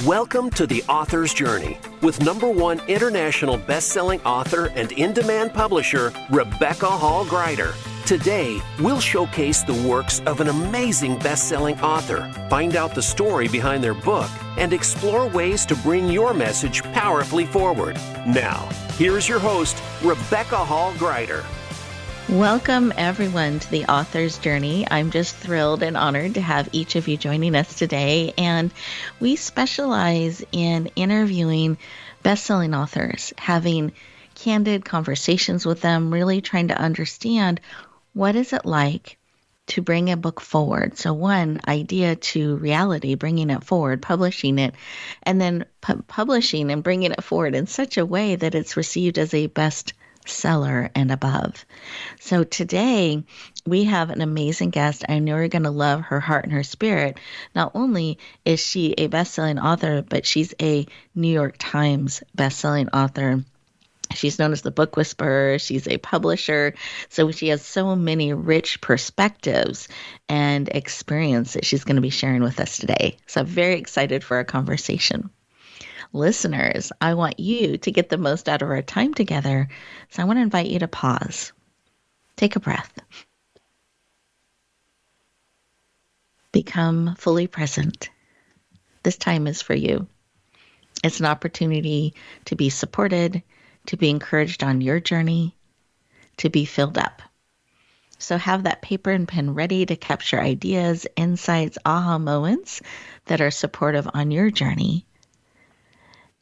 Welcome to The Author's Journey with #1 international best-selling author and in-demand publisher, Rebecca Hall Gruyter. Today, we'll showcase the works of an amazing best-selling author, find out the story behind their book, and explore ways to bring your message powerfully forward. Now, here's your host, Rebecca Hall Gruyter. Welcome, everyone, to The Author's Journey. I'm just thrilled and honored to have each of you joining us today. And we specialize in interviewing best-selling authors, having candid conversations with them, really trying to understand what is it like to bring a book forward. So one, idea to reality, bringing it forward, publishing it, and then publishing and bringing it forward in such a way that it's received as a bestseller and above. So today we have an amazing guest. I know you're going to love her heart and her spirit. Not only is she a best-selling author, but she's a New York Times best-selling author. She's known as the Book Whisperer. She's a publisher. So she has so many rich perspectives and experience that she's going to be sharing with us today. So I'm very excited for our conversation. Listeners, I want you to get the most out of our time together. So I want to invite you to pause. Take a breath. Become fully present. This time is for you. It's an opportunity to be supported, to be encouraged on your journey, to be filled up. So have that paper and pen ready to capture ideas, insights, aha moments that are supportive on your journey.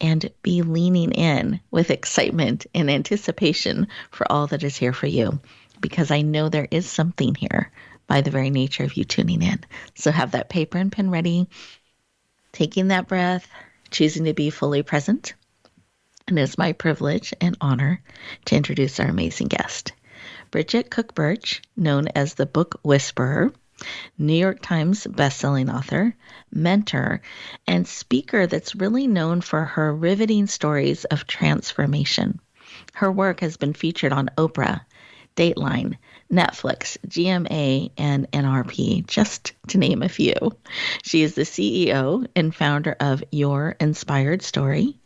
And be leaning in with excitement and anticipation for all that is here for you, because I know there is something here by the very nature of you tuning in. So have that paper and pen ready, taking that breath, choosing to be fully present. And it's my privilege and honor to introduce our amazing guest, Bridget Cook-Burch, known as the Book Whisperer, New York Times bestselling author, mentor, and speaker that's really known for her riveting stories of transformation. Her work has been featured on Oprah, Dateline, Netflix, GMA, and NRP, just to name a few. She is the CEO and founder of Your Inspired Story,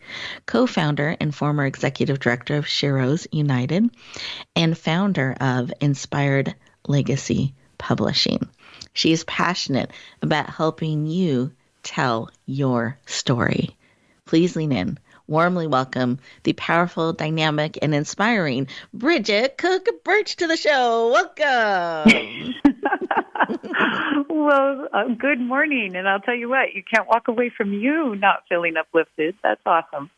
co-founder and former executive director of Sheroes United, and founder of Inspired Legacy Publishing. She is passionate about helping you tell your story. Please lean in. Warmly welcome the powerful, dynamic, and inspiring Bridget Cook-Burch to the show. Welcome. Well, good morning. And I'll tell you what, you can't walk away from you not feeling uplifted. That's awesome.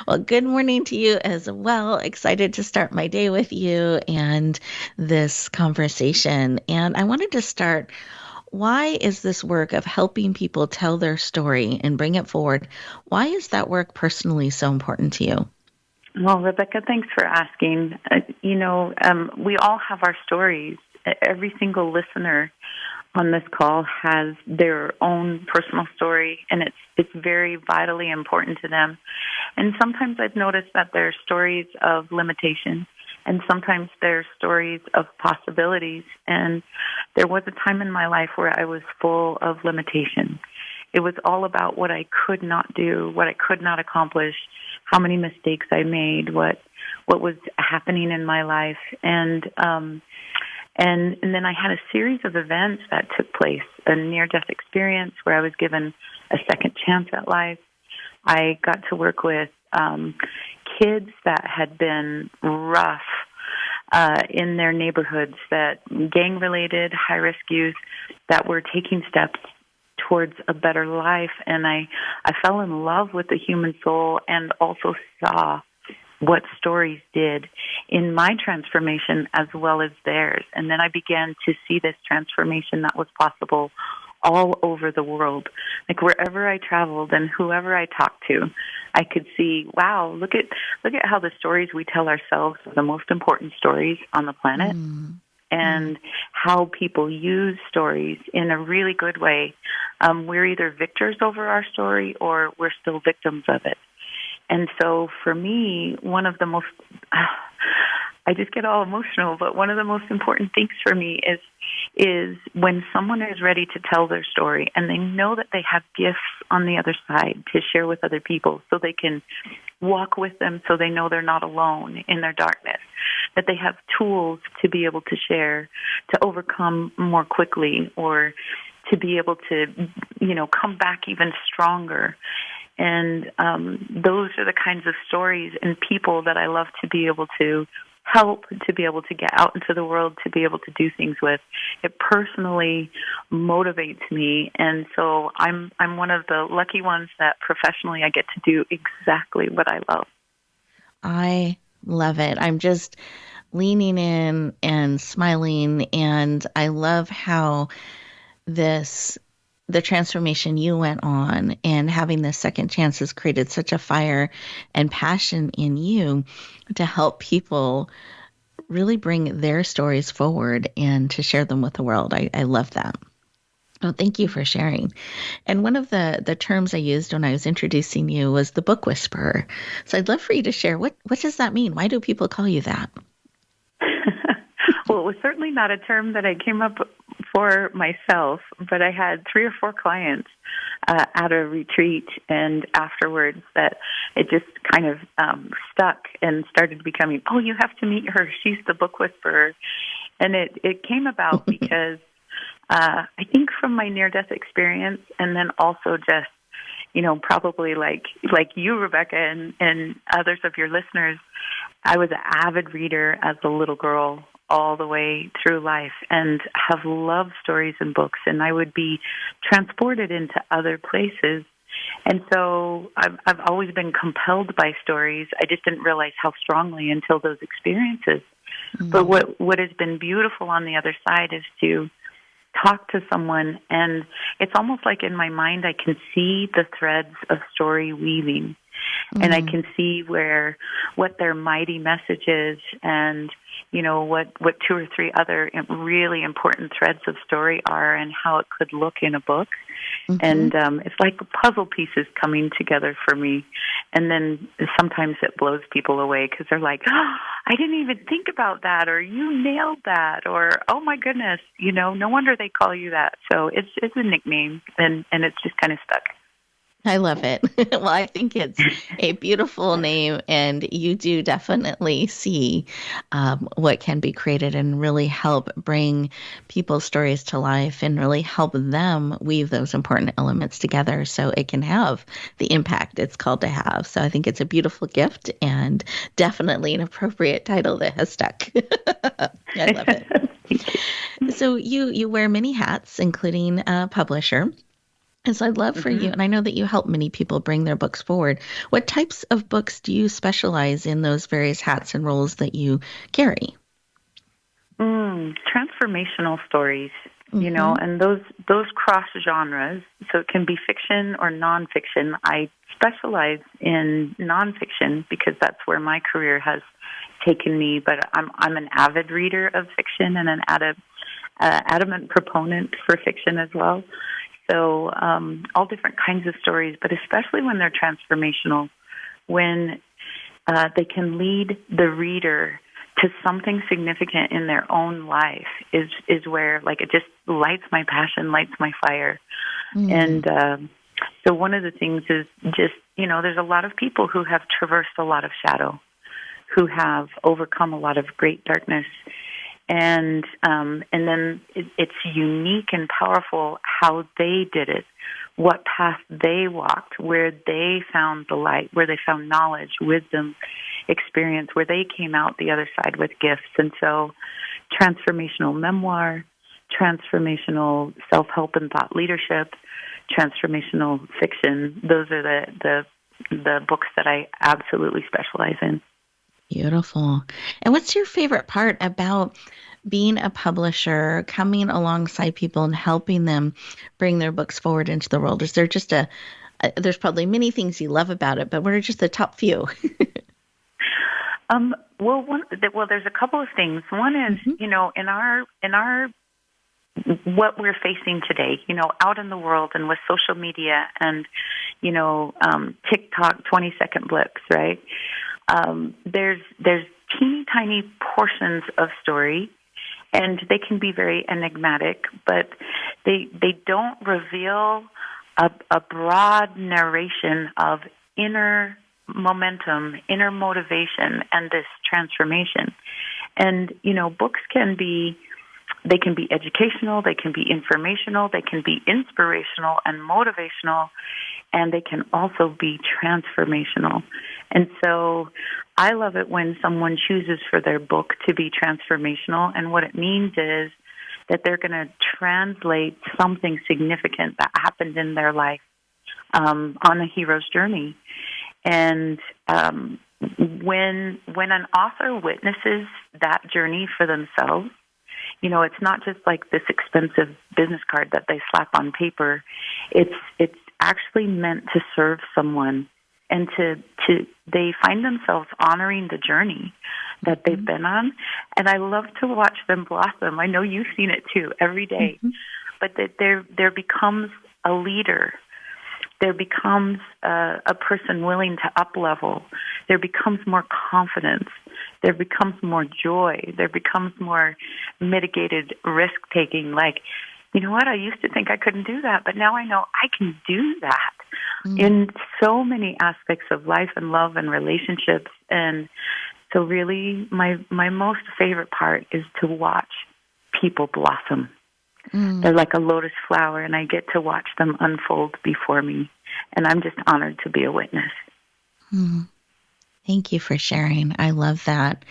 Well, good morning to you as well. Excited to start my day with you and this conversation. And I wanted to start, why is this work of helping people tell their story and bring it forward, why is that work personally so important to you? Well, Rebecca, thanks for asking. We all have our stories. Every single listener on this call has their own personal story, and it's very vitally important to them. And sometimes I've noticed that they're stories of limitation, and sometimes they're stories of possibilities. And there was a time in my life where I was full of limitation. It was all about what I could not do, what I could not accomplish, how many mistakes I made, what was happening in my life. And then I had a series of events that took place, a near-death experience where I was given a second chance at life. I got to work with kids that had been rough in their neighborhoods, that gang-related, high-risk youth that were taking steps towards a better life. And I fell in love with the human soul and also saw what stories did in my transformation as well as theirs. And then I began to see this transformation that was possible all over the world. Like wherever I traveled and whoever I talked to, I could see, wow, look at how the stories we tell ourselves are the most important stories on the planet. And how people use stories in a really good way. We're either victors over our story or we're still victims of it. And so for me, one of the most, I just get all emotional, but one of the most important things for me is when someone is ready to tell their story and they know that they have gifts on the other side to share with other people so they can walk with them so they know they're not alone in their darkness, that they have tools to be able to share, to overcome more quickly, or to be able to, come back even stronger. And those are the kinds of stories and people that I love to be able to help, to be able to get out into the world, to be able to do things with. It personally motivates me, and so I'm one of the lucky ones that professionally I get to do exactly what I love. I love it. I'm just leaning in and smiling, and I love how the transformation you went on and having this second chance has created such a fire and passion in you to help people really bring their stories forward and to share them with the world. I love that. Well, thank you for sharing. And one of the terms I used when I was introducing you was the book whisperer. So I'd love for you to share, what does that mean? Why do people call you that? Well, it was certainly not a term that I came up for myself, but I had 3 or 4 clients at a retreat and afterwards that it just kind of stuck and started becoming, oh, you have to meet her. She's the book whisperer. And it came about because I think from my near-death experience, and then also just, probably like you, Rebecca, and others of your listeners, I was an avid reader as a little girl all the way through life and have loved stories and books, and I would be transported into other places. And so I've always been compelled by stories. I just didn't realize how strongly until those experiences. Mm-hmm. But what has been beautiful on the other side is to talk to someone, and it's almost like in my mind I can see the threads of story weaving. Mm-hmm. And I can see what their mighty message is, and what 2 or 3 other really important threads of story are, and how it could look in a book. Mm-hmm. And it's like puzzle pieces coming together for me. And then sometimes it blows people away because they're like, oh, I didn't even think about that, or you nailed that, or oh my goodness, no wonder they call you that. So it's a nickname, and it's just kind of stuck. I love it. Well, I think it's a beautiful name, and you do definitely see what can be created and really help bring people's stories to life and really help them weave those important elements together so it can have the impact it's called to have. So I think it's a beautiful gift and definitely an appropriate title that has stuck. I love it. So you wear many hats, including a publisher. And so I'd love for you, and I know that you help many people bring their books forward. What types of books do you specialize in, those various hats and roles that you carry? Transformational stories, and those cross genres. So it can be fiction or nonfiction. I specialize in nonfiction because that's where my career has taken me. But I'm an avid reader of fiction and an adamant proponent for fiction as well. So all different kinds of stories, but especially when they're transformational, when they can lead the reader to something significant in their own life is where, it just lights my passion, lights my fire. Mm. And so one of the things is just, there's a lot of people who have traversed a lot of shadow, who have overcome a lot of great darkness. And then it's unique and powerful how they did it, what path they walked, where they found the light, where they found knowledge, wisdom, experience, where they came out the other side with gifts. And so transformational memoir, transformational self-help and thought leadership, transformational fiction, those are the books that I absolutely specialize in. Beautiful. And what's your favorite part about being a publisher, coming alongside people and helping them bring their books forward into the world? Is there just there's probably many things you love about it, but what are just the top few? Well, there's a couple of things. One is, in our what we're facing today, out in the world and with social media and, TikTok 20-second blips, right? There's teeny tiny portions of story, And they can be very enigmatic, but they don't reveal a broad narration of inner momentum, inner motivation, and this transformation. And, books can be educational, they can be informational, they can be inspirational and motivational, and they can also be transformational. And so I love it when someone chooses for their book to be transformational, and what it means is that they're going to translate something significant that happened in their life on a hero's journey. And when an author witnesses that journey for themselves, it's not just like this expensive business card that they slap on paper. It's actually meant to serve someone, and they find themselves honoring the journey that they've been on. And I love to watch them blossom. I know you've seen it too every day. But that there becomes a leader. There becomes a person willing to up-level. There becomes more confidence. There becomes more joy. There becomes more mitigated risk-taking. Like, you know what, I used to think I couldn't do that, but now I know I can do that in so many aspects of life and love and relationships. And so really my most favorite part is to watch people blossom. They're like a lotus flower, and I get to watch them unfold before me. And I'm just honored to be a witness. Thank you for sharing. I love that.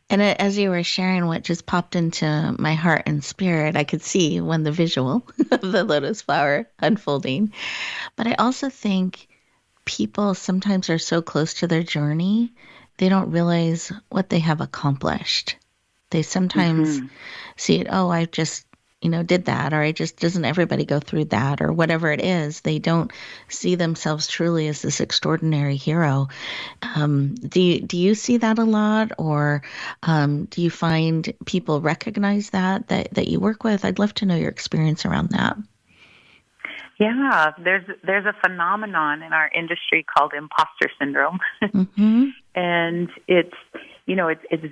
And as you were sharing, what just popped into my heart and spirit, I could see when the visual of the lotus flower unfolding. But I also think people sometimes are so close to their journey, they don't realize what they have accomplished. They sometimes see it, oh, I just did that, or doesn't everybody go through that, or whatever it is. They don't see themselves truly as this extraordinary hero. Do you see that a lot, or do you find people recognize that you work with? I'd love to know your experience around that. Yeah, there's a phenomenon in our industry called imposter syndrome, and it's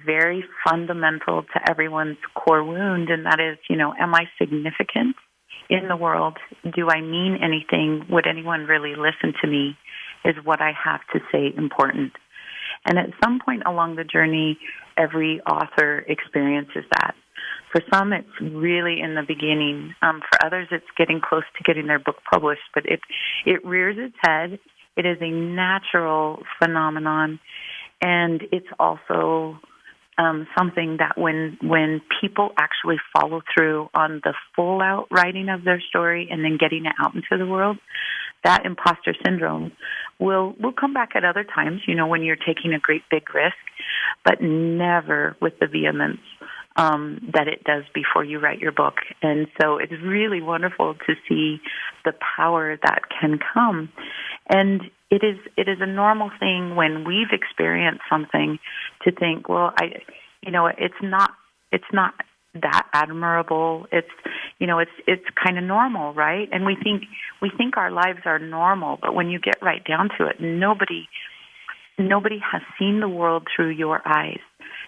very fundamental to everyone's core wound, and that is, am I significant in the world? Do I mean anything? Would anyone really listen to me? Is what I have to say important? And at some point along the journey, every author experiences that. For some, it's really in the beginning. For others, it's getting close to getting their book published, but it rears its head. It is a natural phenomenon. And it's also something that when people actually follow through on the full-out writing of their story and then getting it out into the world, that imposter syndrome will come back at other times, when you're taking a great big risk, but never with the vehemence that it does before you write your book. And so it's really wonderful to see the power that can come. And it is a normal thing when we've experienced something to think, well, it's not that admirable. It's kind of normal, right? And we think our lives are normal, but when you get right down to it, nobody has seen the world through your eyes.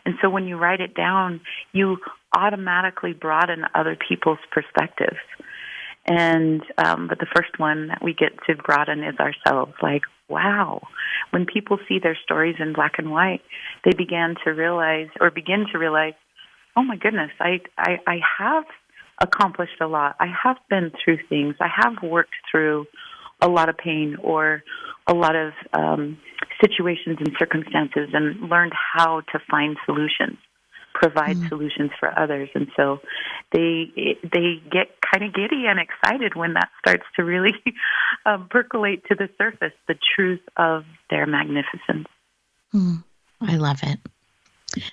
And so when you write it down, you automatically broaden other people's perspectives. And but the first one that we get to broaden is ourselves. Like, wow, when people see their stories in black and white, they begin to realize, oh my goodness, I have accomplished a lot. I have been through things. I have worked through a lot of pain or a lot of situations and circumstances and learned how to find solutions, provide solutions for others. And so they get kind of giddy and excited when that starts to really percolate to the surface, the truth of their magnificence. I love it.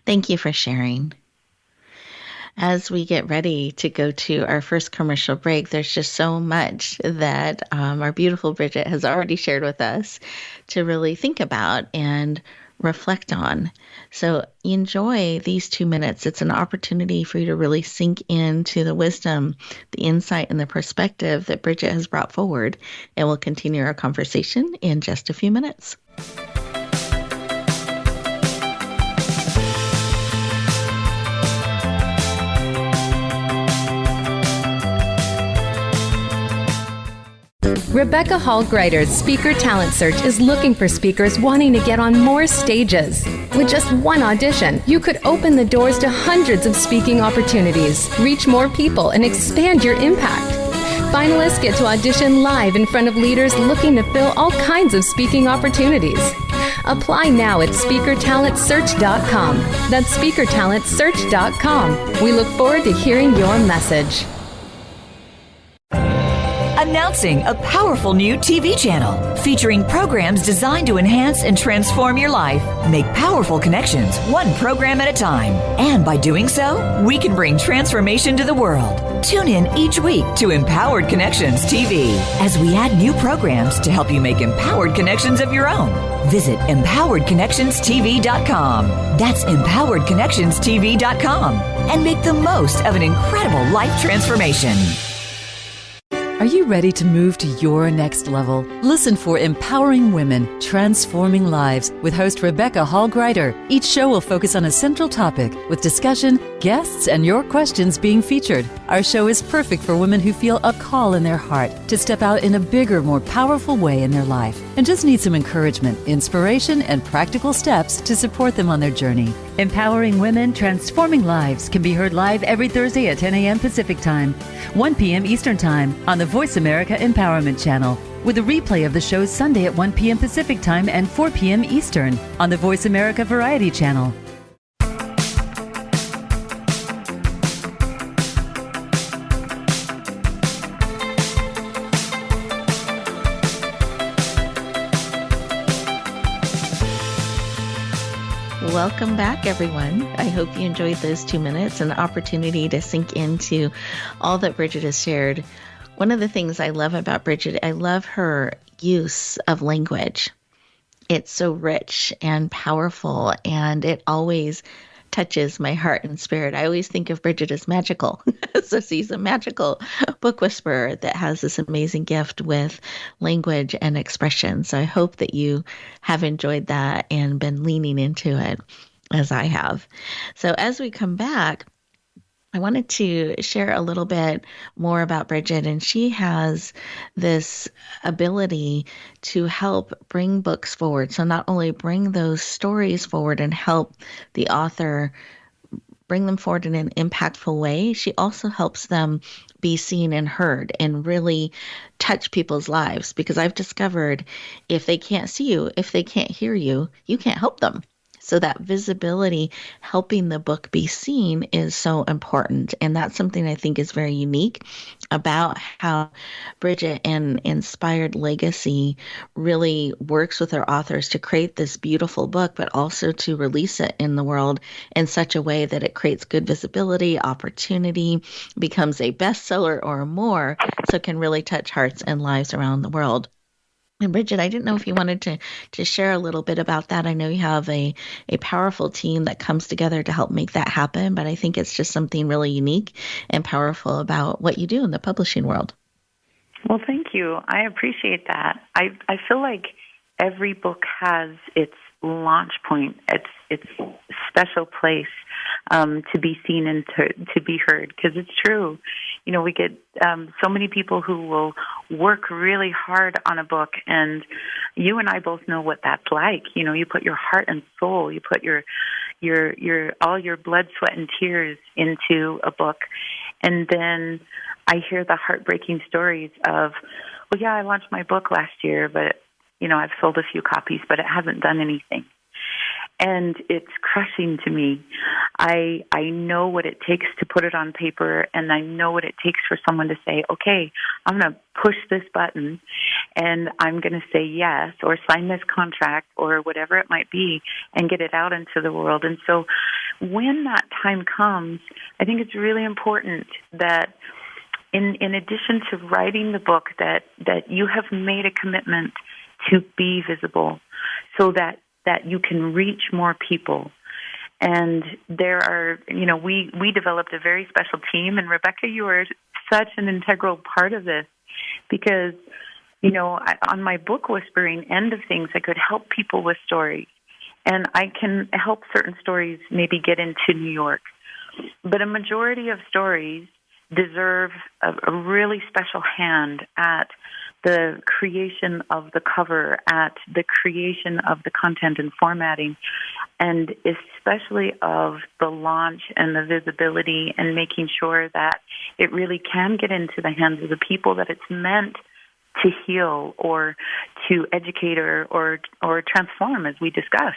Thank you for sharing. As we get ready to go to our first commercial break, there's just so much that our beautiful Bridget has already shared with us to really think about and reflect on. So enjoy these 2 minutes. It's an opportunity for you to really sink into the wisdom, the insight, and the perspective that Bridget has brought forward. And we'll continue our conversation in just a few minutes. Rebecca Hall Gruyter's Speaker Talent Search is looking for speakers wanting to get on more stages. With just one audition, you could open the doors to hundreds of speaking opportunities, reach more people, and expand your impact. Finalists get to audition live in front of leaders looking to fill all kinds of speaking opportunities. Apply now at speakertalentsearch.com. That's speakertalentsearch.com. We look forward to hearing your message. Announcing a powerful new TV channel featuring programs designed to enhance and transform your life. Make powerful connections, one program at a time. And by doing so, we can bring transformation to the world. Tune in each week to Empowered Connections TV as we add new programs to help you make empowered connections of your own. Visit empoweredconnectionstv.com. That's empoweredconnectionstv.com. And make the most of an incredible life transformation. Are you ready to move to your next level? Listen for Empowering Women, Transforming Lives with host Rebecca Hall Gruyter. Each show will focus on a central topic with discussion, guests, and your questions being featured. Our show is perfect for women who feel a call in their heart to step out in a bigger, more powerful way in their life and just need some encouragement, inspiration, and practical steps to support them on their journey. Empowering Women, Transforming Lives can be heard live every Thursday at 10 a.m. Pacific Time, 1 p.m. Eastern Time on the Voice America Empowerment Channel, with a replay of the show Sunday at 1 p.m. Pacific Time and 4 p.m. Eastern on the Voice America Variety Channel. Welcome back, everyone. I hope you enjoyed those 2 minutes, an opportunity to sink into all that Bridget has shared. One of the things I love about Bridget, I love her use of language. It's so rich and powerful, and it always touches my heart and spirit. I always think of Bridget as magical. So she's a magical book whisperer that has this amazing gift with language and expression. So I hope that you have enjoyed that and been leaning into it as I have. So as we come back, I wanted to share a little bit more about Bridget, and she has this ability to help bring books forward. So not only bring those stories forward and help the author bring them forward in an impactful way, she also helps them be seen and heard and really touch people's lives. Because I've discovered if they can't see you, if they can't hear you, you can't help them. So that visibility, helping the book be seen, is so important. And that's something I think is very unique about how Bridget and Inspired Legacy really works with her authors to create this beautiful book, but also to release it in the world in such a way that it creates good visibility, opportunity, becomes a bestseller or more, so it can really touch hearts and lives around the world. And Bridget, I didn't know if you wanted to share a little bit about that. I know you have a powerful team that comes together to help make that happen, but I think it's just something really unique and powerful about what you do in the publishing world. Well, thank you. I appreciate that. I feel like every book has its launch point, its special place to be seen and to be heard, because it's true. You know, we get so many people who will work really hard on a book, and you and I both know what that's like. You know, you put your heart and soul, you put your all your blood, sweat, and tears into a book, and then I hear the heartbreaking stories of, well, yeah, I launched my book last year, but you know, I've sold a few copies, but it hasn't done anything. And it's crushing to me. I know what it takes to put it on paper, and I know what it takes for someone to say, okay, I'm going to push this button, and I'm going to say yes, or sign this contract, or whatever it might be, and get it out into the world. And so when that time comes, I think it's really important that in addition to writing the book, that you have made a commitment to be visible so that you can reach more people. And there are, you know, we developed a very special team, and Rebecca, you are such an integral part of this because, you know, on my book whispering end of things, I could help people with stories, and I can help certain stories maybe get into New York. But a majority of stories deserve a really special hand at the creation of the cover, at the creation of the content and formatting, and especially of the launch and the visibility and making sure that it really can get into the hands of the people that it's meant to heal or to educate or transform, as we discussed.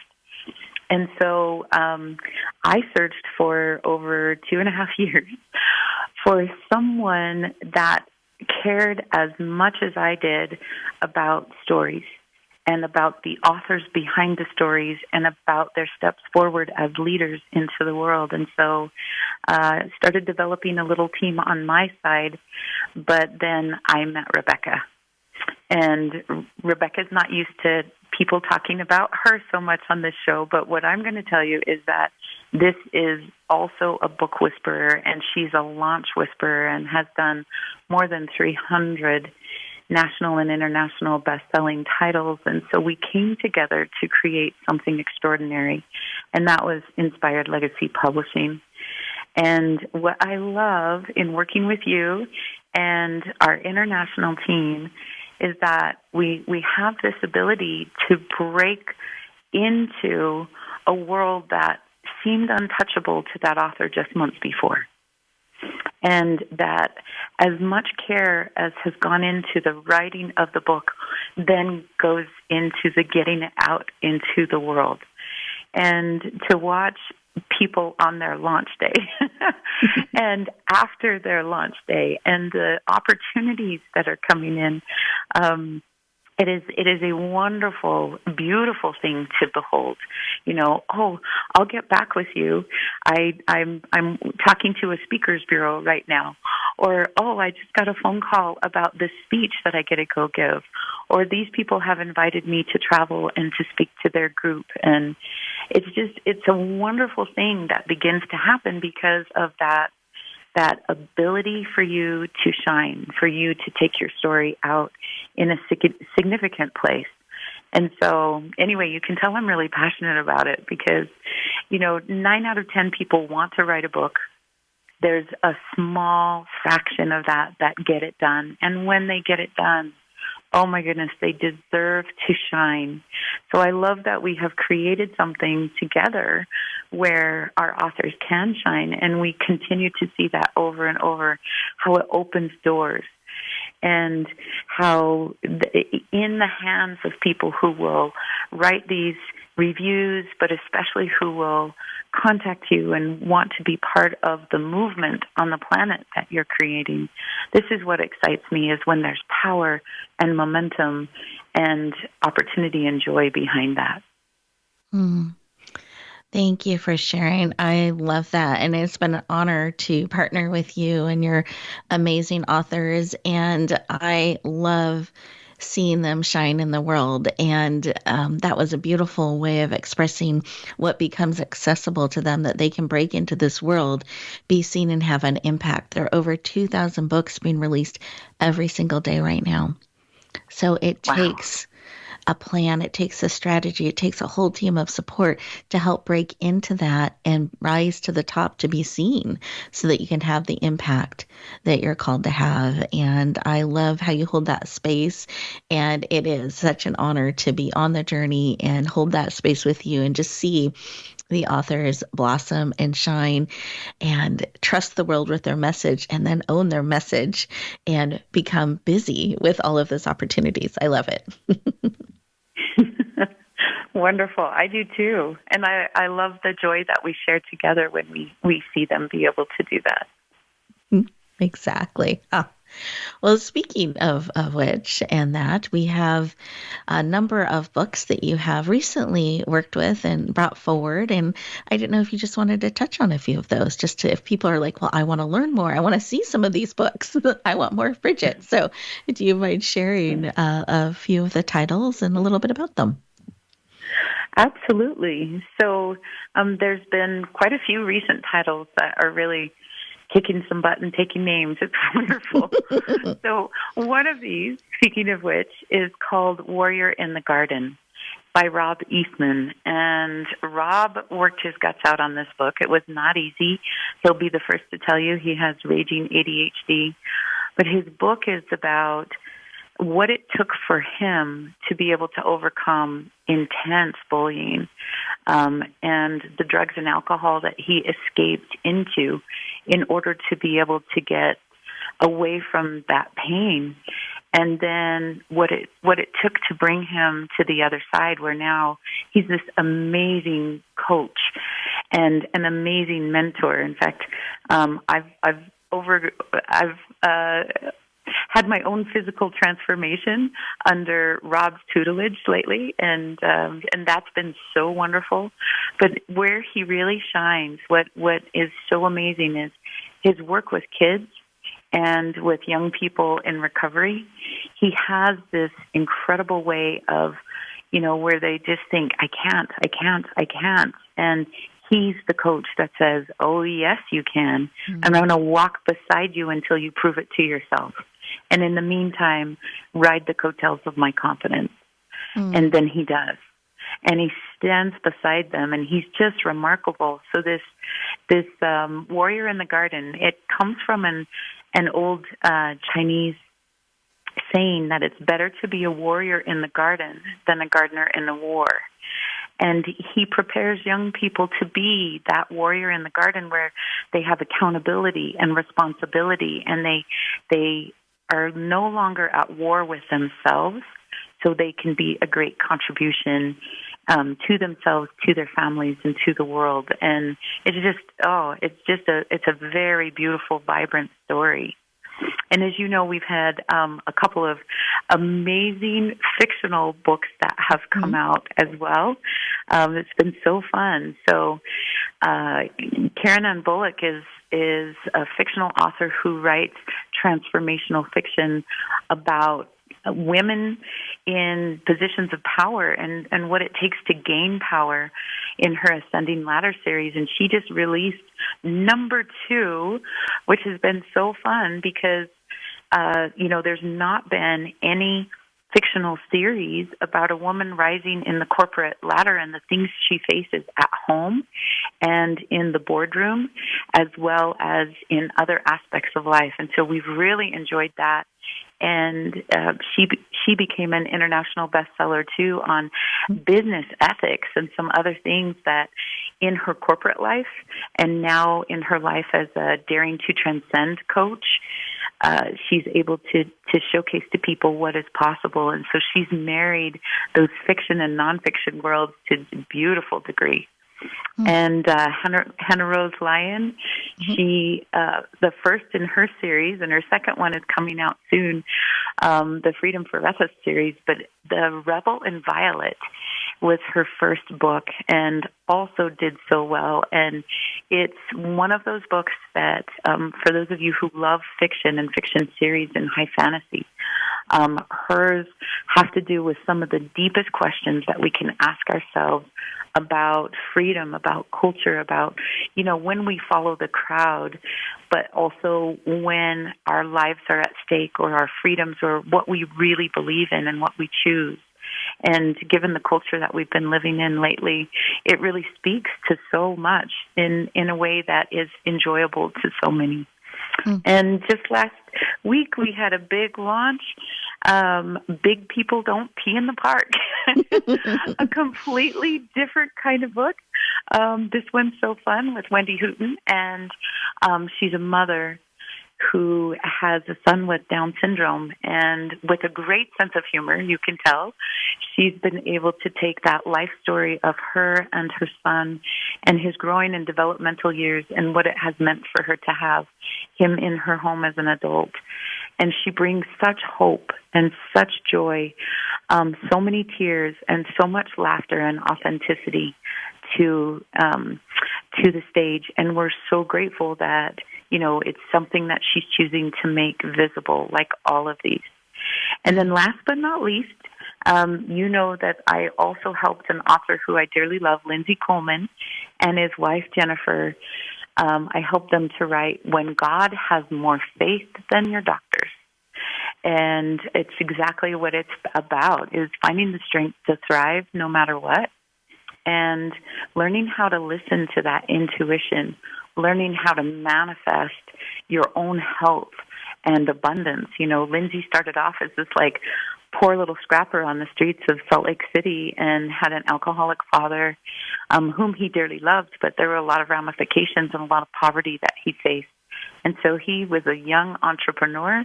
And so I searched for over 2.5 years for someone that cared as much as I did about stories and about the authors behind the stories and about their steps forward as leaders into the world. And so I started developing a little team on my side, but then I met Rebecca. And Rebecca's not used to people talking about her so much on this show, but what I'm going to tell you is that this is also a book whisperer, and she's a launch whisperer and has done more than 300 national and international best-selling titles. And so we came together to create something extraordinary, and that was Inspired Legacy Publishing. And what I love in working with you and our international team is that we have this ability to break into a world that seemed untouchable to that author just months before. And that as much care as has gone into the writing of the book then goes into the getting it out into the world. And to watch people on their launch day and after their launch day and the opportunities that are coming in, it is a wonderful, beautiful thing to behold. You know, oh, I'll get back with you. I'm talking to a speakers bureau right now. Or, oh, I just got a phone call about this speech that I get to go give. Or these people have invited me to travel and to speak to their group. And it's a wonderful thing that begins to happen because of that ability for you to shine, for you to take your story out in a significant place. And so, anyway, you can tell I'm really passionate about it because, 9 out of 10 people want to write a book. There's a small fraction of that get it done. And when they get it done, oh my goodness, they deserve to shine. So I love that we have created something together where our authors can shine, and we continue to see that over and over, how it opens doors and how in the hands of people who will write these reviews, but especially who will contact you and want to be part of the movement on the planet that you're creating. This is what excites me, is when there's power and momentum and opportunity and joy behind that. Thank you for sharing. I love that. And it's been an honor to partner with you and your amazing authors. And I love seeing them shine in the world. And that was a beautiful way of expressing what becomes accessible to them, that they can break into this world, be seen, and have an impact. There are over 2,000 books being released every single day right now. So it takes a plan, it takes a strategy, it takes a whole team of support to help break into that and rise to the top to be seen so that you can have the impact that you're called to have. And I love how you hold that space. And it is such an honor to be on the journey and hold that space with you and just see the authors blossom and shine and trust the world with their message and then own their message and become busy with all of those opportunities. I love it. Wonderful. I do too. And I love the joy that we share together when we see them be able to do that. Exactly. Well, speaking of which and that, we have a number of books that you have recently worked with and brought forward. And I didn't know if you just wanted to touch on a few of those, just to, if people are like, well, I want to learn more. I want to see some of these books. I want more of Bridget. So do you mind sharing a few of the titles and a little bit about them? Absolutely. So there's been quite a few recent titles that are really kicking some butt and taking names. It's wonderful. So one of these, speaking of which, is called Warrior in the Garden by Rob Eastman. And Rob worked his guts out on this book. It was not easy. He'll be the first to tell you he has raging ADHD. But his book is about what it took for him to be able to overcome intense bullying and the drugs and alcohol that he escaped into in order to be able to get away from that pain. And then what it took to bring him to the other side, where now he's this amazing coach and an amazing mentor. In fact, I've had my own physical transformation under Rob's tutelage lately, and that's been so wonderful. But where he really shines, what is so amazing is his work with kids and with young people in recovery. He has this incredible way of, where they just think, I can't. And he's the coach that says, oh, yes, you can. Mm-hmm. And I'm going to walk beside you until you prove it to yourself. And in the meantime, ride the coattails of my confidence. Mm-hmm. And then he does. And he stands beside them, and he's just remarkable. So this warrior in the garden, it comes from an old Chinese saying that it's better to be a warrior in the garden than a gardener in the war. And he prepares young people to be that warrior in the garden where they have accountability and responsibility, and they are no longer at war with themselves, so they can be a great contribution to themselves, to their families, and to the world. And it's a very beautiful, vibrant story. And as you know, we've had a couple of amazing fictional books that have come out as well. It's been so fun. So Karen Ann Bullock is a fictional author who writes transformational fiction about women in positions of power and what it takes to gain power in her Ascending Ladder series. And she just released number 2, which has been so fun because, there's not been any fictional series about a woman rising in the corporate ladder and the things she faces at home and in the boardroom, as well as in other aspects of life. And so we've really enjoyed that. And she became an international bestseller, too, on business ethics and some other things that in her corporate life and now in her life as a Daring to Transcend coach, she's able to showcase to people what is possible. And so she's married those fiction and nonfiction worlds to a beautiful degree. And Hannah Rose Lyon, she the first in her series, and her second one is coming out soon, the Freedom for Vesta series. But The Rebel in Violet was her first book and also did so well. And it's one of those books that, for those of you who love fiction and fiction series and high fantasy, hers have to do with some of the deepest questions that we can ask ourselves about freedom, about culture, about, when we follow the crowd, but also when our lives are at stake or our freedoms or what we really believe in and what we choose. And given the culture that we've been living in lately, it really speaks to so much in a way that is enjoyable to so many. And just last week, we had a big launch. Big People Don't Pee in the Park. A completely different kind of book. This one's so fun with Wendy Hooten, and she's a mother who has a son with Down syndrome, and with a great sense of humor, you can tell, she's been able to take that life story of her and her son and his growing and developmental years and what it has meant for her to have him in her home as an adult. And she brings such hope and such joy, so many tears and so much laughter and authenticity to the stage. And we're so grateful that, it's something that she's choosing to make visible, like all of these. And then last but not least, that I also helped an author who I dearly love, Lindsay Coleman, and his wife, Jennifer. I helped them to write When God Has More Faith Than Your Doctors. And it's exactly what it's about, is finding the strength to thrive no matter what, and learning how to listen to that intuition, learning how to manifest your own health and abundance. You know, Lindsay started off as this like poor little scrapper on the streets of Salt Lake City and had an alcoholic father whom he dearly loved, but there were a lot of ramifications and a lot of poverty that he faced. And so he was a young entrepreneur.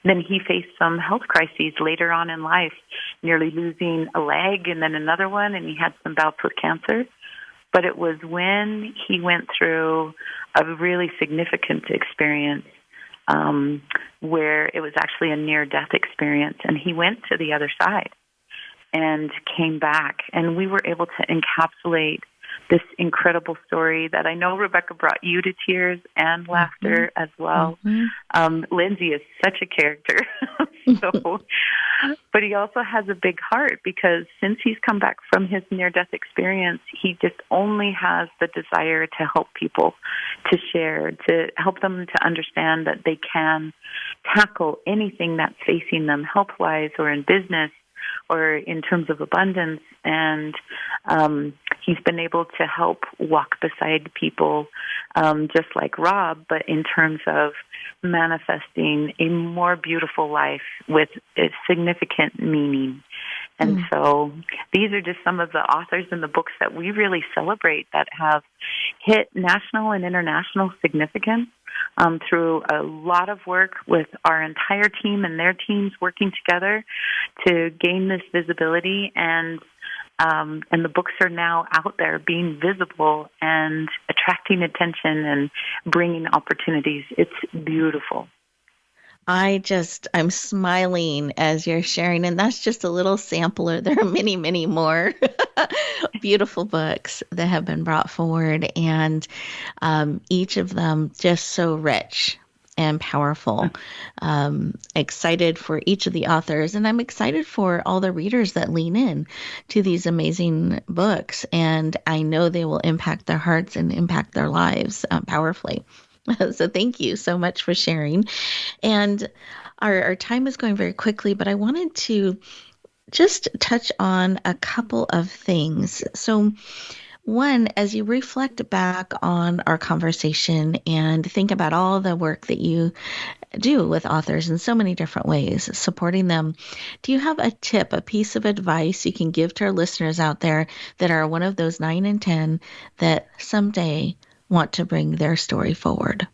Then he faced some health crises later on in life, nearly losing a leg and then another one, and he had some bouts with cancer. But it was when he went through a really significant experience where it was actually a near-death experience, and he went to the other side and came back. And we were able to encapsulate this incredible story that I know Rebecca brought you to tears and laughter as well. Lindsay is such a character. But he also has a big heart, because since he's come back from his near-death experience, he just only has the desire to help people, to share, to help them to understand that they can tackle anything that's facing them health-wise or in business or in terms of abundance. And he's been able to help walk beside people just like Rob, but in terms of manifesting a more beautiful life with a significant meaning. And so these are just some of the authors in the books that we really celebrate that have hit national and international significance through a lot of work with our entire team and their teams working together to gain this visibility. And the books are now out there being visible and attracting attention and bringing opportunities. It's beautiful. I'm smiling as you're sharing, and that's just a little sampler. There are many, many more beautiful books that have been brought forward, and each of them just so rich and powerful. Excited for each of the authors, and I'm excited for all the readers that lean in to these amazing books, and I know they will impact their hearts and impact their lives powerfully. So thank you so much for sharing. And our time is going very quickly, but I wanted to just touch on a couple of things. So one, as you reflect back on our conversation and think about all the work that you do with authors in so many different ways, supporting them, do you have a tip, a piece of advice you can give to our listeners out there that are one of those 9 in 10 that someday want to bring their story forward?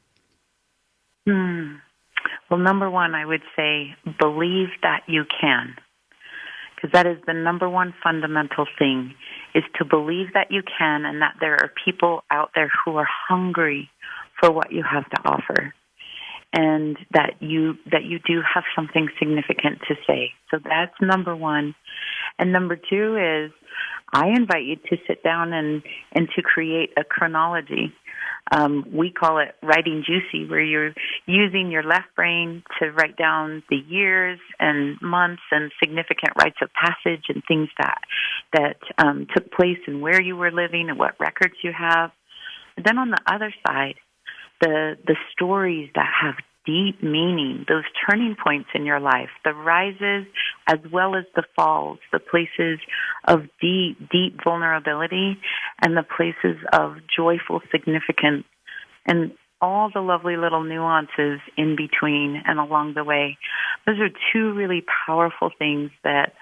Well, number one, I would say believe that you can, because that is the number one fundamental thing, is to believe that you can, and that there are people out there who are hungry for what you have to offer, and that you do have something significant to say. So that's number one. And number two is I invite you to sit down and to create a chronology. We call it writing juicy, where you're using your left brain to write down the years and months and significant rites of passage and things that took place and where you were living and what records you have. And then on the other side, the stories that have deep meaning, those turning points in your life, the rises as well as the falls, the places of deep, deep vulnerability and the places of joyful significance, and all the lovely little nuances in between and along the way. Those are two really powerful things that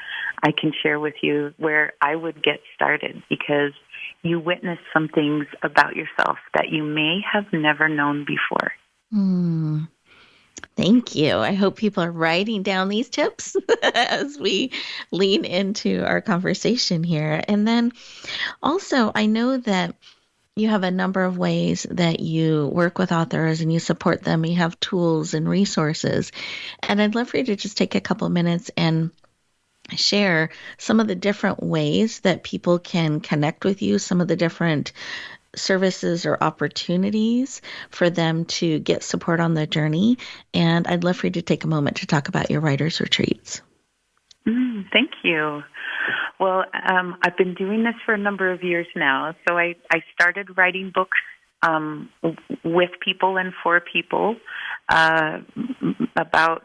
I can share with you where I would get started, because you witness some things about yourself that you may have never known before. Thank you. I hope people are writing down these tips as we lean into our conversation here. And then also, I know that you have a number of ways that you work with authors and you support them. You have tools and resources. And I'd love for you to just take a couple of minutes and share some of the different ways that people can connect with you, some of the different services or opportunities for them to get support on their journey. And I'd love for you to take a moment to talk about your writers' retreats. Thank you. Well, I've been doing this for a number of years now. So I started writing books with people and for people about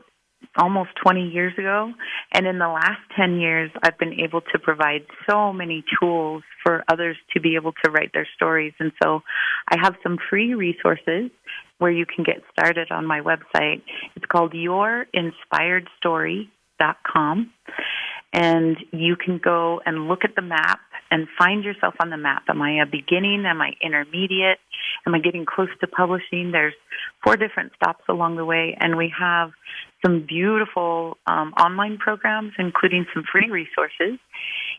almost 20 years ago. And in the last 10 years, I've been able to provide so many tools for others to be able to write their stories. And so I have some free resources where you can get started on my website. It's called yourinspiredstory.com. And you can go and look at the map and find yourself on the map. Am I a beginning? Am I intermediate? Am I getting close to publishing? There's 4 different stops along the way, and we have some beautiful online programs, including some free resources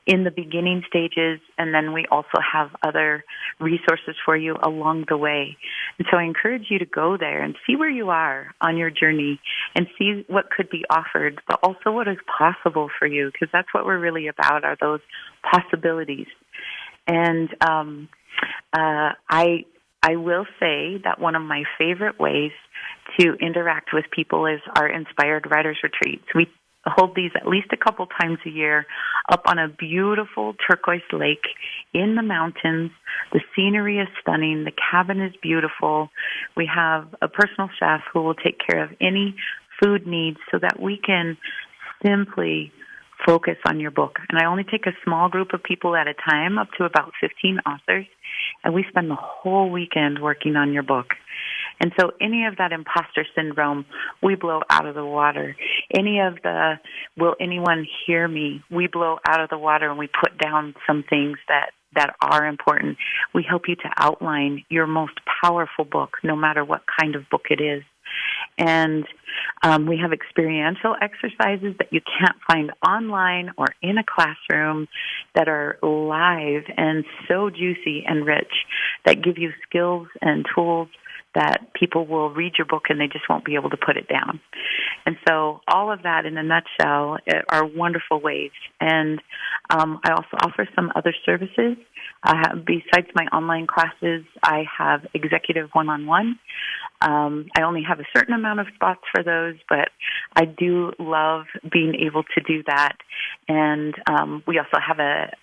in the beginning stages, and then we also have other resources for you along the way. And so I encourage you to go there and see where you are on your journey and see what could be offered, but also what is possible for you, because that's what we're really about, are those possibilities. And I will say that one of my favorite ways to interact with people is our Inspired Writers Retreats. We hold these at least a couple times a year up on a beautiful turquoise lake in the mountains. The scenery is stunning. The cabin is beautiful. We have a personal chef who will take care of any food needs so that we can simply focus on your book. And I only take a small group of people at a time, up to about 15 authors, and we spend the whole weekend working on your book. And so any of that imposter syndrome, we blow out of the water. Any of the, will anyone hear me, we blow out of the water, and we put down some things that are important. We help you to outline your most powerful book, no matter what kind of book it is. And we have experiential exercises that you can't find online or in a classroom that are live and so juicy and rich, that give you skills and tools that people will read your book and they just won't be able to put it down. And so all of that in a nutshell are wonderful ways. And I also offer some other services. Besides my online classes, I have executive one-on-one. I only have a certain amount of spots for those, but I do love being able to do that. And we also have a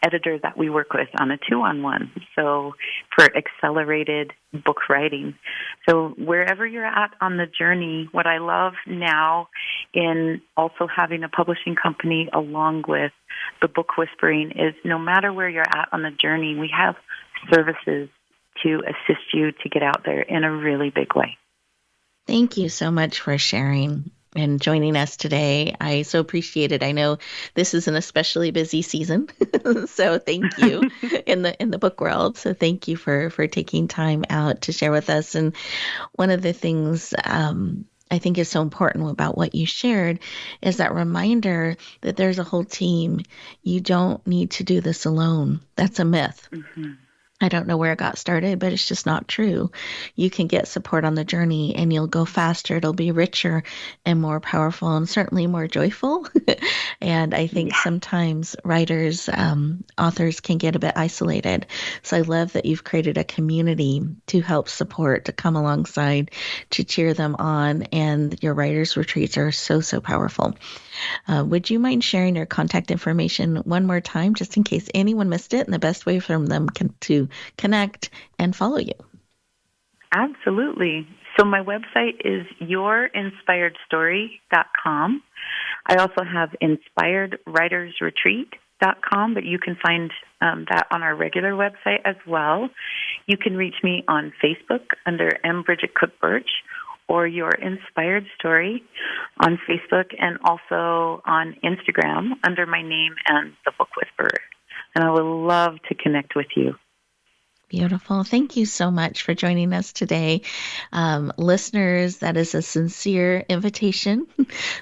editor that we work with on a 2-on-1, so for accelerated book writing. So wherever you're at on the journey, what I love now in also having a publishing company along with the book whispering is no matter where you're at on the journey, we have services to assist you to get out there in a really big way. Thank you so much for sharing and joining us today. I so appreciate it. I know this is an especially busy season, so thank you in the book world. So thank you for taking time out to share with us. And one of the things I think is so important about what you shared is that reminder that there's a whole team. You don't need to do this alone. That's a myth. Mm-hmm. I don't know where it got started, but it's just not true. You can get support on the journey and you'll go faster. It'll be richer and more powerful and certainly more joyful. And I think sometimes writers, authors can get a bit isolated. So I love that you've created a community to help support, to come alongside, to cheer them on. And your writers' retreats are so, so powerful. Would you mind sharing your contact information one more time, just in case anyone missed it, and the best way for them to connect and follow you? Absolutely. So my website is yourinspiredstory.com. I also have inspiredwritersretreat.com, but you can find that on our regular website as well. You can reach me on Facebook under Bridget Cook-Burch, or Your Inspired Story on Facebook, and also on Instagram under my name and The Book Whisperer. And I would love to connect with you. Beautiful. Thank you so much for joining us today. Listeners, that is a sincere invitation.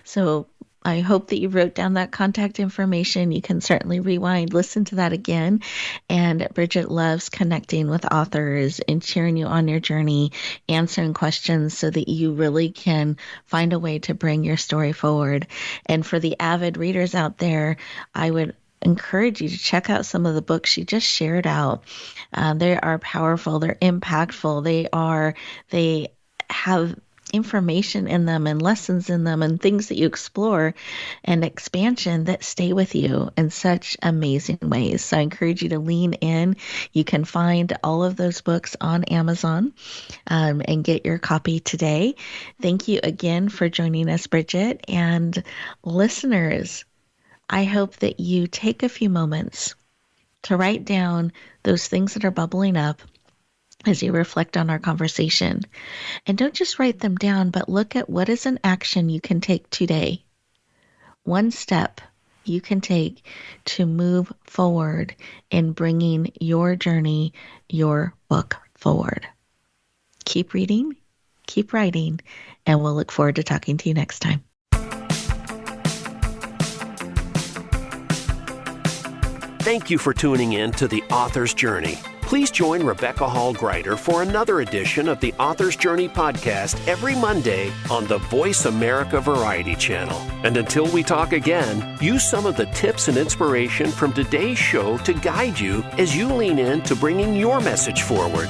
So I hope that you wrote down that contact information. You can certainly rewind, listen to that again. And Bridget loves connecting with authors and cheering you on your journey, answering questions so that you really can find a way to bring your story forward. And for the avid readers out there, I would encourage you to check out some of the books she just shared out. They are powerful. They're impactful. They have information in them and lessons in them and things that you explore and expansion that stay with you in such amazing ways. So I encourage you to lean in. You can find all of those books on Amazon and get your copy today. Thank you again for joining us, Bridget. And listeners, I hope that you take a few moments to write down those things that are bubbling up as you reflect on our conversation. And don't just write them down, but look at what is an action you can take today. One step you can take to move forward in bringing your journey, your book forward. Keep reading, keep writing, and we'll look forward to talking to you next time. Thank you for tuning in to The Author's Journey. Please join Rebecca Hall Gruyter for another edition of the Author's Journey podcast every Monday on the Voice America Variety Channel. And until we talk again, use some of the tips and inspiration from today's show to guide you as you lean in to bringing your message forward.